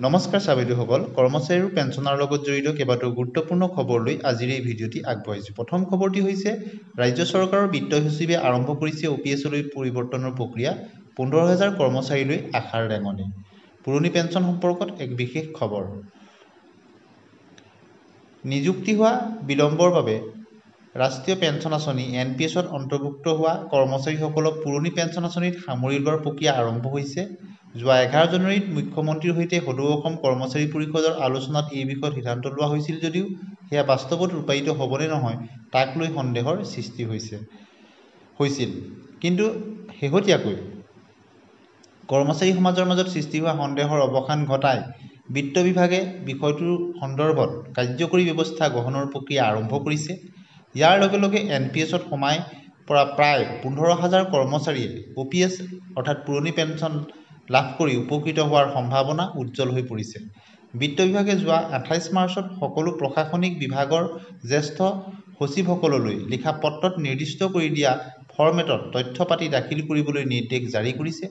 নমস্কাৰ ছাত্ৰীসকল কৰ্মচাৰী আৰু পেঞ্চনৰ লগত জড়িত কেইবাটাও গুৰুত্বপূৰ্ণ খবৰ লৈ আজিৰ এই ভিডিঅ'টি আগবঢ়াইছো। প্ৰথম খবৰটি হৈছে ৰাজ্য চৰকাৰৰ বিত্ত সচিবে আৰম্ভ কৰিছে OPS-লৈ পৰিৱৰ্তনৰ প্ৰক্ৰিয়া 15,000 কৰ্মচাৰীলৈ আশাৰ ৰেঙনি। পুৰণি পেঞ্চন সম্পৰ্কত এক বিশেষ খবৰ। নিযুক্তি হোৱা বিলম্বৰ বাবে ৰাষ্ট্ৰীয় পেঞ্চন আঁচনি NPS-ত অন্তৰ্ভুক্ত হোৱা কৰ্মচাৰীসকলক পুৰণি পেঞ্চন আঁচনিত সামৰি লোৱাৰ প্ৰক্ৰিয়া আৰম্ভ হৈছে। যোৱা 11 জানুৱাৰীত মুখ্যমন্ত্ৰীৰ সৈতে সদৌ অসম কৰ্মচাৰী পৰিষদৰ আলোচনাত এই বিষয়ত সিদ্ধান্ত লোৱা হৈছিল যদিও সেয়া বাস্তৱত ৰূপায়িত হ'বনে নহয় তাক লৈ সন্দেহৰ সৃষ্টি হৈছিল। কিন্তু শেহতীয়াকৈ কৰ্মচাৰী সমাজৰ মাজত সৃষ্টি হোৱা সন্দেহৰ অৱসান ঘটাই বিত্ত বিভাগে বিষয়টোৰ সন্দৰ্ভত কাৰ্যকৰী ব্যৱস্থা গ্ৰহণৰ প্ৰক্ৰিয়া আৰম্ভ কৰিছে। ইয়াৰ লগে লগে NPS-ত সোমাই পৰা প্ৰায় 15,000 কৰ্মচাৰীয়ে OPS অৰ্থাৎ পুৰণি পেঞ্চন লাভ কৰি উপকৃত হোৱাৰ সম্ভাৱনা উজ্জ্বল হৈ পৰিছে। বিত্ত বিভাগে যোৱা 28 মাৰ্চত সকলো প্ৰশাসনিক বিভাগৰ জ্যেষ্ঠ সচিবসকললৈ লিখা পত্ৰত নিৰ্দিষ্ট কৰি দিয়া ফৰ্মেটত তথ্য পাতি দাখিল কৰিবলৈ নিৰ্দেশ জাৰি কৰিছে।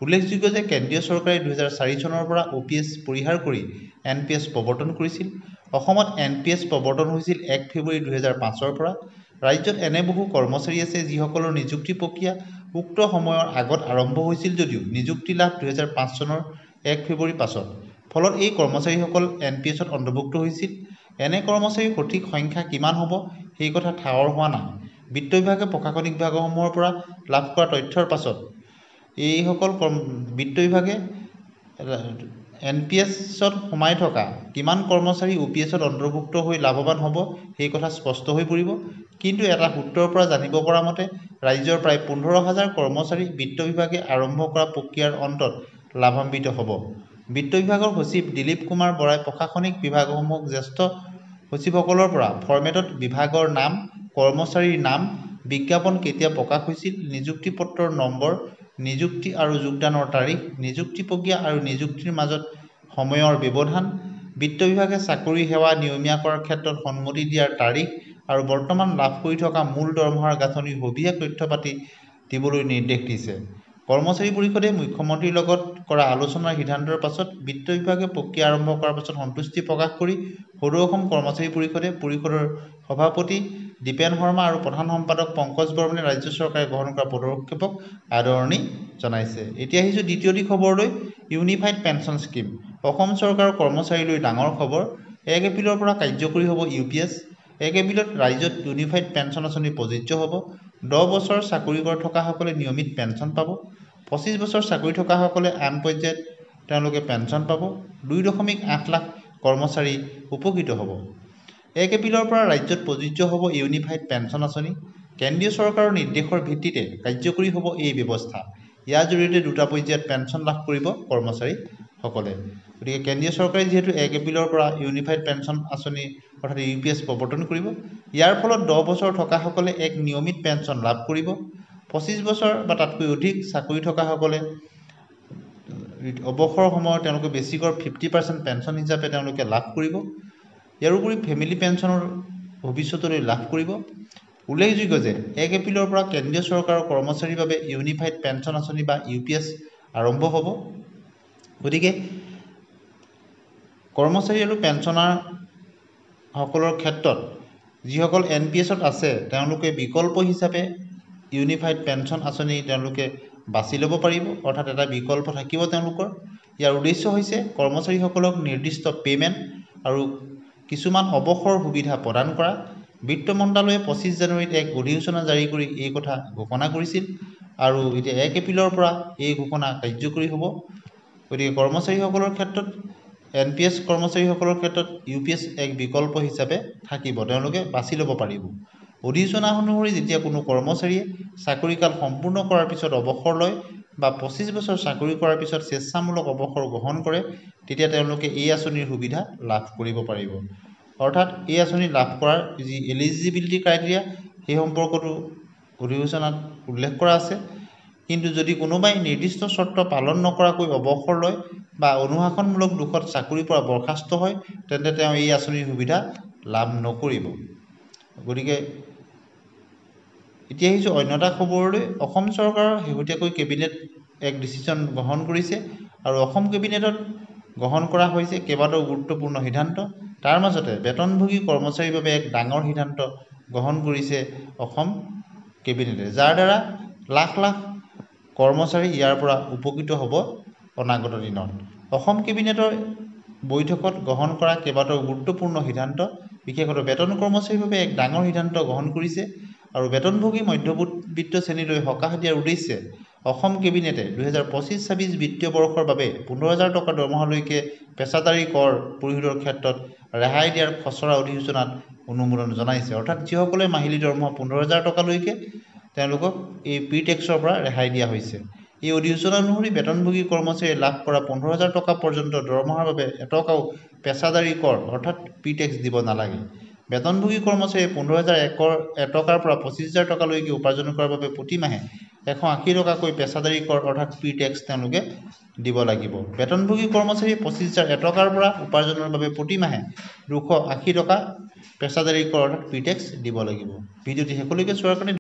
উল্লেখযোগ্য যে কেন্দ্ৰীয় চৰকাৰে 2004 চনৰ পৰা OPS পৰিহাৰ কৰি NPS প্ৰৱৰ্তন কৰিছিল। অসমত NPS প্ৰৱৰ্তন হৈছিল 1 ফেব্ৰুৱাৰী 2005 পৰা। ৰাজ্যত এনে বহু কৰ্মচাৰী আছে যিসকলৰ নিযুক্তি প্ৰক্ৰিয়া উক্ত সময়ৰ আগত আৰম্ভ হৈছিল যদিও নিযুক্তি লাভ 2005 চনৰ 1 ফেব্ৰুৱাৰীৰ পাছত। ফলত এই কৰ্মচাৰীসকল NPS-ত অন্তৰ্ভুক্ত হৈছিল। এনে কৰ্মচাৰীৰ সঠিক সংখ্যা কিমান হ'ব সেই কথা ঠাৱৰ হোৱা নাই। বিত্ত বিভাগে প্ৰশাসনিক বিভাগসমূহৰ পৰা লাভ কৰা তথ্যৰ পাছত এইসকল বিত্ত বিভাগে NPS-ত সোমাই থকা কিমান কৰ্মচাৰী OPS-ত অন্তৰ্ভুক্ত হৈ লাভৱান হ'ব সেই কথা স্পষ্ট হৈ পৰিব। কিন্তু এটা সূত্ৰৰ পৰা জানিব পৰা মতে ৰাজ্যৰ প্ৰায় 15,000 কৰ্মচাৰী বিত্ত বিভাগে আৰম্ভ কৰা প্ৰক্ৰিয়াৰ অন্তত লাভান্বিত হ'ব। বিত্ত বিভাগৰ সচিব দিলীপ কুমাৰ বৰাই প্ৰশাসনিক বিভাগসমূহক জ্যেষ্ঠ সচিবসকলৰ পৰা ফৰ্মেটত বিভাগৰ নাম, কৰ্মচাৰীৰ নাম, বিজ্ঞাপন কেতিয়া প্ৰকাশ হৈছিল, নিযুক্তি পত্ৰৰ নম্বৰ, নিযুক্তি আৰু যোগদানৰ তাৰিখ, নিযুক্তি প্ৰক্ৰিয়া আৰু নিযুক্তিৰ মাজত সময়ৰ ব্যৱধান, বিত্ত বিভাগে চাকৰি সেৱা নিয়মীয়া কৰাৰ ক্ষেত্ৰত সন্মতি দিয়াৰ তাৰিখ আৰু বৰ্তমান লাভ কৰি থকা মূল দৰমহাৰ গাঁথনিৰ সবিশেষ তথ্য পাতি দিবলৈ নিৰ্দেশ দিছে। কৰ্মচাৰী পৰিষদে মুখ্যমন্ত্ৰীৰ লগত কৰা আলোচনাৰ সিদ্ধান্তৰ পাছত বিত্ত বিভাগে প্ৰক্ৰিয়া আৰম্ভ কৰাৰ পাছত সন্তুষ্টি প্ৰকাশ কৰি সদৌ অসম কৰ্মচাৰী পৰিষদে পৰিষদৰ সভাপতি দীপেন শৰ্মা আৰু প্ৰধান সম্পাদক পংকজ বৰ্মনে ৰাজ্য চৰকাৰে গ্ৰহণ কৰা পদক্ষেপক আদৰণি জনাইছে। এতিয়া আহিছোঁ দ্বিতীয়টি খবৰলৈ। ইউনিফাইড পেঞ্চন স্কিম অসম চৰকাৰৰ কৰ্মচাৰীলৈ ডাঙৰ খবৰ। 1 এপ্ৰিলৰ পৰা কাৰ্যকৰী হ'ব UPS। 1 এপ্ৰিলত ৰাজ্যত ইউনিফাইড পেঞ্চন আঁচনি প্ৰযোজ্য হ'ব। 10 বছৰ চাকৰি কৰি থকাসকলে নিয়মিত পেঞ্চন পাব। 25 বছৰ চাকৰি থকাসকলে আন পৰ্যায়ত তেওঁলোকে পেঞ্চন পাব। 2.8 লাখ কৰ্মচাৰী উপকৃত হ'ব। 1 এপ্ৰিলৰ পৰা ৰাজ্যত প্ৰযোজ্য হ'ব ইউনিফাইড পেঞ্চন আঁচনি। কেন্দ্ৰীয় চৰকাৰৰ নিৰ্দেশৰ ভিত্তিতে কাৰ্যকৰী হ'ব এই ব্যৱস্থা। ইয়াৰ জৰিয়তে 2টা পৰ্যায়ত পেঞ্চন লাভ কৰিব কৰ্মচাৰীসকলে। গতিকে কেন্দ্ৰীয় চৰকাৰে যিহেতু 1 এপ্ৰিলৰ পৰা ইউনিফাইড পেঞ্চন আঁচনি অৰ্থাৎ UPS প্ৰৱৰ্তন কৰিব, ইয়াৰ ফলত 10 বছৰ থকাসকলে এক নিয়মিত পেঞ্চন লাভ কৰিব। 25 বছৰ বা তাতকৈ অধিক চাকৰি থকাসকলে অৱসৰ সময়ত তেওঁলোকে বেছিকৈ 50% পেঞ্চন হিচাপে তেওঁলোকে লাভ কৰিব। ইয়াৰোপৰি ফেমিলি পেঞ্চনৰ ভৱিষ্যতলৈ লাভ কৰিব। উল্লেখযোগ্য যে 1 এপ্ৰিলৰ পৰা কেন্দ্ৰীয় চৰকাৰৰ কৰ্মচাৰীৰ বাবে ইউনিফাইড পেঞ্চন আঁচনি বা UPS আৰম্ভ হ'ব। গতিকে কৰ্মচাৰী আৰু পেঞ্চনাৰসকলৰ ক্ষেত্ৰত যিসকল NPS-ত আছে তেওঁলোকে বিকল্প হিচাপে ইউনিফাইড পেঞ্চন আঁচনি তেওঁলোকে বাছি ল'ব পাৰিব, অৰ্থাৎ এটা বিকল্প থাকিব তেওঁলোকৰ। ইয়াৰ উদ্দেশ্য হৈছে কৰ্মচাৰীসকলক নিৰ্দিষ্ট পে'মেণ্ট আৰু কিছুমান অৱসৰ সুবিধা প্ৰদান কৰা। বিত্ত মন্ত্ৰালয়ে 25 জানুৱাৰীত এক অধিসূচনা জাৰি কৰি এই কথা ঘোষণা কৰিছিল আৰু এতিয়া 1 এপ্ৰিলৰ পৰা এই ঘোষণা কাৰ্যকৰী হ'ব। গতিকে কৰ্মচাৰীসকলৰ ক্ষেত্ৰত NPS কৰ্মচাৰীসকলৰ ক্ষেত্ৰত UPS এক বিকল্প হিচাপে থাকিব, তেওঁলোকে বাছি ল'ব পাৰিব। অধিসূচনা অনুসৰি যেতিয়া কোনো কৰ্মচাৰীয়ে চাকৰিকাল সম্পূৰ্ণ কৰাৰ পিছত অৱসৰ লয় বা 25 বছৰ চাকৰি কৰাৰ পিছত স্বেচ্ছামূলক অৱসৰ গ্ৰহণ কৰে তেতিয়া তেওঁলোকে এই আঁচনিৰ সুবিধা লাভ কৰিব পাৰিব। অৰ্থাৎ এই আঁচনি লাভ কৰাৰ যি এলিজিবিলিটি ক্ৰাইটেৰিয়া সেই সম্পৰ্কতো অধিসূচনাত উল্লেখ কৰা আছে। কিন্তু যদি কোনোবাই নিৰ্দিষ্ট চৰ্ত পালন নকৰাকৈ অৱসৰ লয় বা অনুশাসনমূলক দোষত চাকৰিৰ পৰা বৰ্খাস্ত হয় তেন্তে তেওঁ এই আঁচনিৰ সুবিধা লাভ নকৰিব। গতিকে এতিয়া আহিছোঁ অন্য এটা খবৰলৈ। অসম চৰকাৰৰ শেহতীয়াকৈ কেবিনেট এক ডিচিশ্যন গ্ৰহণ কৰিছে আৰু অসম কেবিনেটত গ্ৰহণ কৰা হৈছে কেইবাটাও গুৰুত্বপূৰ্ণ সিদ্ধান্ত। তাৰ মাজতে বেতনভোগী কৰ্মচাৰীৰ বাবে এক ডাঙৰ সিদ্ধান্ত গ্ৰহণ কৰিছে অসম কেবিনেটে, যাৰ দ্বাৰা লাখ লাখ কৰ্মচাৰী ইয়াৰ পৰা উপকৃত হ'ব অনাগত দিনত। অসম কেবিনেটৰ বৈঠকত গ্ৰহণ কৰা কেইবাটাও গুৰুত্বপূৰ্ণ সিদ্ধান্ত, বিশেষকৈ বেতন কৰ্মচাৰীৰ বাবে এক ডাঙৰ সিদ্ধান্ত গ্ৰহণ কৰিছে আৰু বেতনভোগী মধ্যবিত্ত শ্ৰেণীলৈ সকাহ দিয়াৰ উদ্দেশ্যে অসম কেবিনেটে 2025-26 বিত্তীয় বৰ্ষৰ বাবে 15,000 টকা দৰমহালৈকে পেছাদাৰী কৰ পৰিশোধৰ ক্ষেত্ৰত ৰেহাই দিয়াৰ খচৰা অধিসূচনাত অনুমোদন জনাইছে। অৰ্থাৎ যিসকলে মাহিলী দৰমহা 15,000 টকালৈকে তেওঁলোকক এই প্ৰি টেক্সৰ পৰা ৰেহাই দিয়া হৈছে। এই অধিসূচনা অনুসৰি বেতনভোগী কৰ্মচাৰীয়ে লাভ কৰা 15,000 টকা পৰ্যন্ত দৰমহাৰ বাবে এটকাও পেছাদাৰী কৰ অৰ্থাৎ প্ৰি টেক্স দিব নালাগে। বেতনভোগী কৰ্মচাৰীয়ে 15,000 টকাৰ পৰা 25,000 টকালৈকে উপাৰ্জন কৰাৰ বাবে প্ৰতি মাহে 180 টকাকৈ পেছাদাৰী কৰ অৰ্থাৎ প্ৰি টেক্স তেওঁলোকে দিব লাগিব। বেতনভোগী কৰ্মচাৰীয়ে 25,000 টকাৰ পৰা উপাৰ্জনৰ বাবে প্ৰতি মাহে 280 টকা পেছাদাৰী কৰ অৰ্থাৎ প্ৰি টেক্স দিব লাগিব। ভিডিঅ'টি শেষলৈকে চোৱাৰ কাৰণে